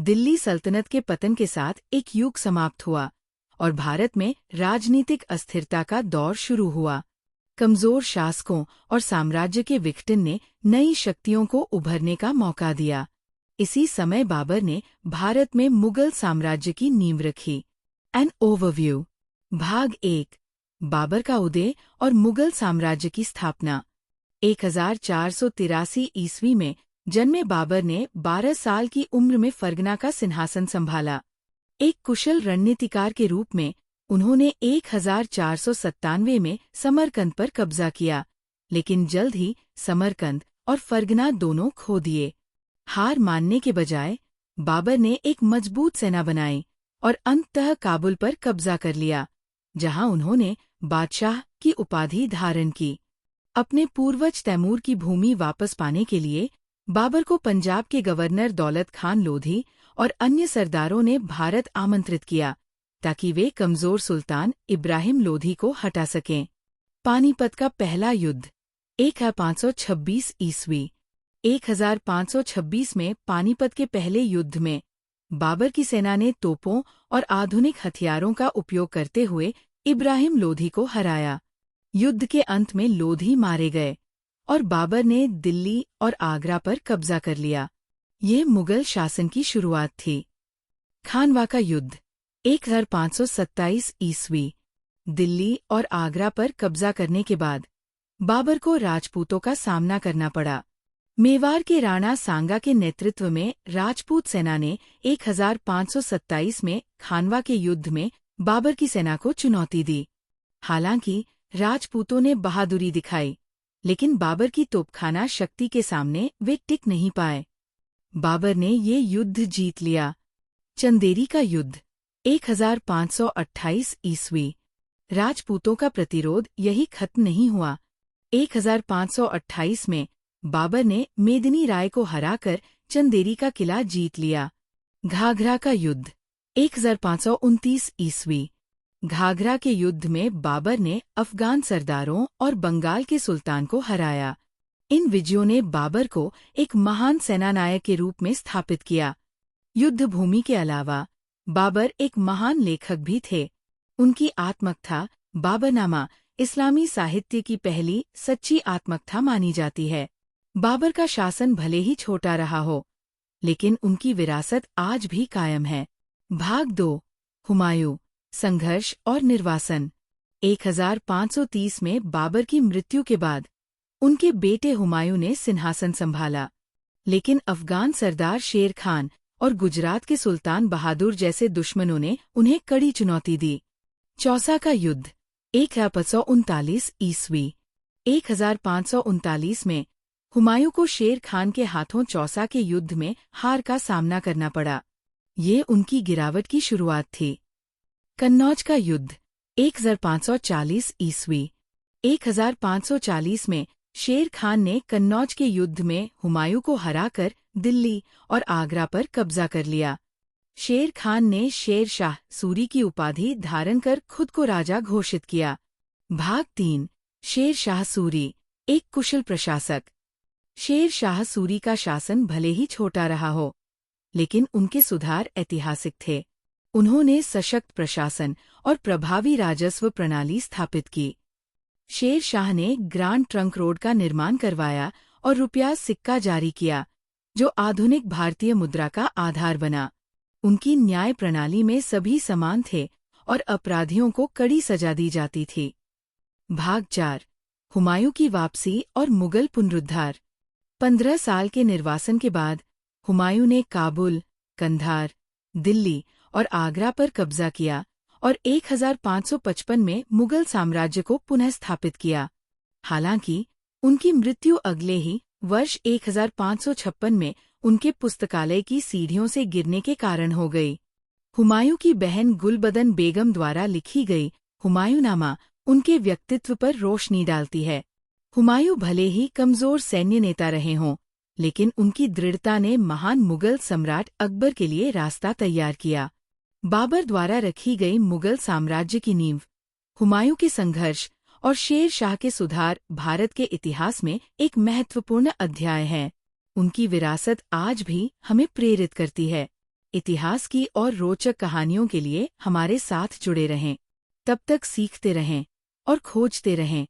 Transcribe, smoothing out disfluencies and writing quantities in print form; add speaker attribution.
Speaker 1: दिल्ली सल्तनत के पतन के साथ एक युग समाप्त हुआ और भारत में राजनीतिक अस्थिरता का दौर शुरू हुआ। कमजोर शासकों और साम्राज्य के विघटन ने नई शक्तियों को उभरने का मौका दिया। इसी समय बाबर ने भारत में मुगल साम्राज्य की नींव रखी। An overview. भाग 1। बाबर का उदय और मुगल साम्राज्य की स्थापना। 1483 ईस्वी में जन्मे बाबर ने 12 साल की उम्र में फरगना का सिंहासन संभाला। एक कुशल रणनीतिकार के रूप में उन्होंने 1497 में समरकंद पर कब्जा किया, लेकिन जल्द ही समरकंद और फरगना दोनों खो दिए। हार मानने के बजाय बाबर ने एक मजबूत सेना बनाई और अंततः काबुल पर कब्जा कर लिया, जहां उन्होंने बादशाह की उपाधि धारण की। अपने पूर्वज तैमूर की भूमि वापस पाने के लिए बाबर को पंजाब के गवर्नर दौलत खान लोधी और अन्य सरदारों ने भारत आमंत्रित किया, ताकि वे कमजोर सुल्तान इब्राहिम लोधी को हटा सकें। पानीपत का पहला युद्ध। 1526 ईस्वी। 1526 में पानीपत के पहले युद्ध में बाबर की सेना ने तोपों और आधुनिक हथियारों का उपयोग करते हुए इब्राहिम लोधी को हराया। युद्ध के अंत में लोधी मारे गए और बाबर ने दिल्ली और आगरा पर कब्जा कर लिया। ये मुगल शासन की शुरुआत थी। खानवा का युद्ध। 1527 ईस्वी। दिल्ली और आगरा पर कब्जा करने के बाद बाबर को राजपूतों का सामना करना पड़ा। मेवाड़ के राणा सांगा के नेतृत्व में राजपूत सेना ने 1527 में खानवा के युद्ध में बाबर की सेना को चुनौती दी। हालांकि राजपूतों ने बहादुरी दिखाई, लेकिन बाबर की तोपखाना शक्ति के सामने वे टिक नहीं पाए। बाबर ने ये युद्ध जीत लिया। चंदेरी का युद्ध। 1528 ईस्वी। राजपूतों का प्रतिरोध यही खत्म नहीं हुआ। 1528 में बाबर ने मेदिनी राय को हराकर चंदेरी का किला जीत लिया। घाघरा का युद्ध। 1529 ईस्वी। घाघरा के युद्ध में बाबर ने अफगान सरदारों और बंगाल के सुल्तान को हराया। इन विजयों ने बाबर को एक महान सेनानायक के रूप में स्थापित किया। युद्ध भूमि के अलावा बाबर एक महान लेखक भी थे। उनकी आत्मकथा बाबरनामा इस्लामी साहित्य की पहली सच्ची आत्मकथा मानी जाती है। बाबर का शासन भले ही छोटा रहा हो, लेकिन उनकी विरासत आज भी कायम है। भाग 2। हुमायूं, संघर्ष और निर्वासन। 1530 में बाबर की मृत्यु के बाद उनके बेटे हुमायूं ने सिंहासन संभाला, लेकिन अफगान सरदार शेर खान और गुजरात के सुल्तान बहादुर जैसे दुश्मनों ने उन्हें कड़ी चुनौती दी। चौसा का युद्ध। 1539 ईस्वी। 1539 में हुमायूं को शेर खान के हाथों चौसा के युद्ध में हार का सामना करना पड़ा। ये उनकी गिरावट की शुरुआत थी। कन्नौज का युद्ध। 1540 ईस्वी। 1540 में शेर खान ने कन्नौज के युद्ध में हुमायूं को हराकर दिल्ली और आगरा पर कब्जा कर लिया। शेर खान ने शेर शाह सूरी की उपाधि धारण कर खुद को राजा घोषित किया। भाग 3। शेर शाह सूरी, एक कुशल प्रशासक। शेर शाह सूरी का शासन भले ही छोटा रहा हो, लेकिन उनके सुधार ऐतिहासिक थे। उन्होंने सशक्त प्रशासन और प्रभावी राजस्व प्रणाली स्थापित की। शेर शाह ने ग्रांड ट्रंक रोड का निर्माण करवाया और रुपया सिक्का जारी किया, जो आधुनिक भारतीय मुद्रा का आधार बना। उनकी न्याय प्रणाली में सभी समान थे और अपराधियों को कड़ी सजा दी जाती थी। भाग 4। हुमायूं की वापसी और मुगल पुनरुद्धार। 15 साल के निर्वासन के बाद हुमायूं ने काबुल, कंधार, दिल्ली और आगरा पर कब्जा किया और 1555 में मुगल साम्राज्य को पुनः स्थापित किया। हालांकि उनकी मृत्यु अगले ही वर्ष 1556 में उनके पुस्तकालय की सीढ़ियों से गिरने के कारण हो गई। हुमायूं की बहन गुलबदन बेगम द्वारा लिखी गई हुमायूंनामा उनके व्यक्तित्व पर रोशनी डालती है। हुमायूं भले ही कमजोर सैन्य नेता रहे हों, लेकिन उनकी दृढ़ता ने महान मुगल सम्राट अकबर के लिए रास्ता तैयार किया। बाबर द्वारा रखी गई मुगल साम्राज्य की नींव, हुमायूं के संघर्ष और शेर शाह के सुधार भारत के इतिहास में एक महत्वपूर्ण अध्याय है। उनकी विरासत आज भी हमें प्रेरित करती है। इतिहास की और रोचक कहानियों के लिए हमारे साथ जुड़े रहें। तब तक सीखते रहें और खोजते रहें।